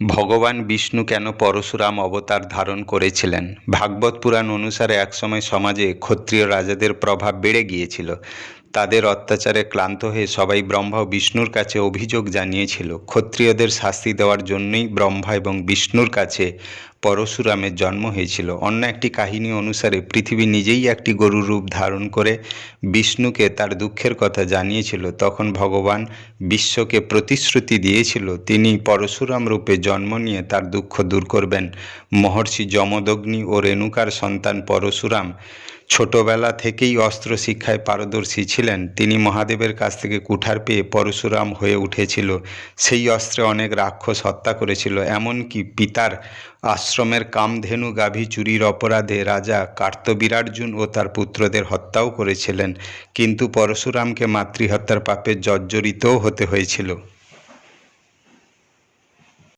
ভগবান বিষ্ণু কেন পরশুরাম অবতার ধারণ করেছিলেন? ভাগবত পুরাণ অনুসারে একসময় সমাজে ক্ষত্রিয় রাজাদের প্রভাব বেড়ে গিয়েছিল। তাদের অত্যাচারে ক্লান্ত হয়ে সবাই ব্রহ্মা ও বিষ্ণুর কাছে অভিযোগ জানিয়েছিল। ক্ষত্রিয়দের শাস্তি দেওয়ার জন্যই ব্রহ্মা এবং বিষ্ণুর কাছে পরশুরামের জন্ম হয়েছিল। অন্য একটি কাহিনী অনুসারে পৃথিবী নিজেই একটি গরুর রূপ ধারণ করে বিষ্ণুকে তার দুঃখের কথা জানিয়েছিল। তখন ভগবান বিশ্বকে প্রতিশ্রুতি দিয়েছিল তিনি পরশুরাম রূপে জন্ম নিয়ে তার দুঃখ দূর করবেন। মহর্ষি যমদগ্নি ও রেণুকার সন্তান পরশুরাম ছোটবেলা থেকেই অস্ত্র শিক্ষায় পারদর্শী ছিলেন। তিনি মহাদেবের কাছ থেকে কুঠার পেয়ে পরশুরাম হয়ে উঠেছিল। সেই অস্ত্রে অনেক রাক্ষস হত্যা করেছিল। এমনকি পিতার আশ্রমের কামধেনু গাভী চুরির অপরাধে রাজা কার্তবীর্যার্জুন ও তার পুত্রদের হত্যাও করেছিলেন। কিন্তু পরশুরামকে মাতৃহত্যার পাপে জর্জরিতও হতে হয়েছিল।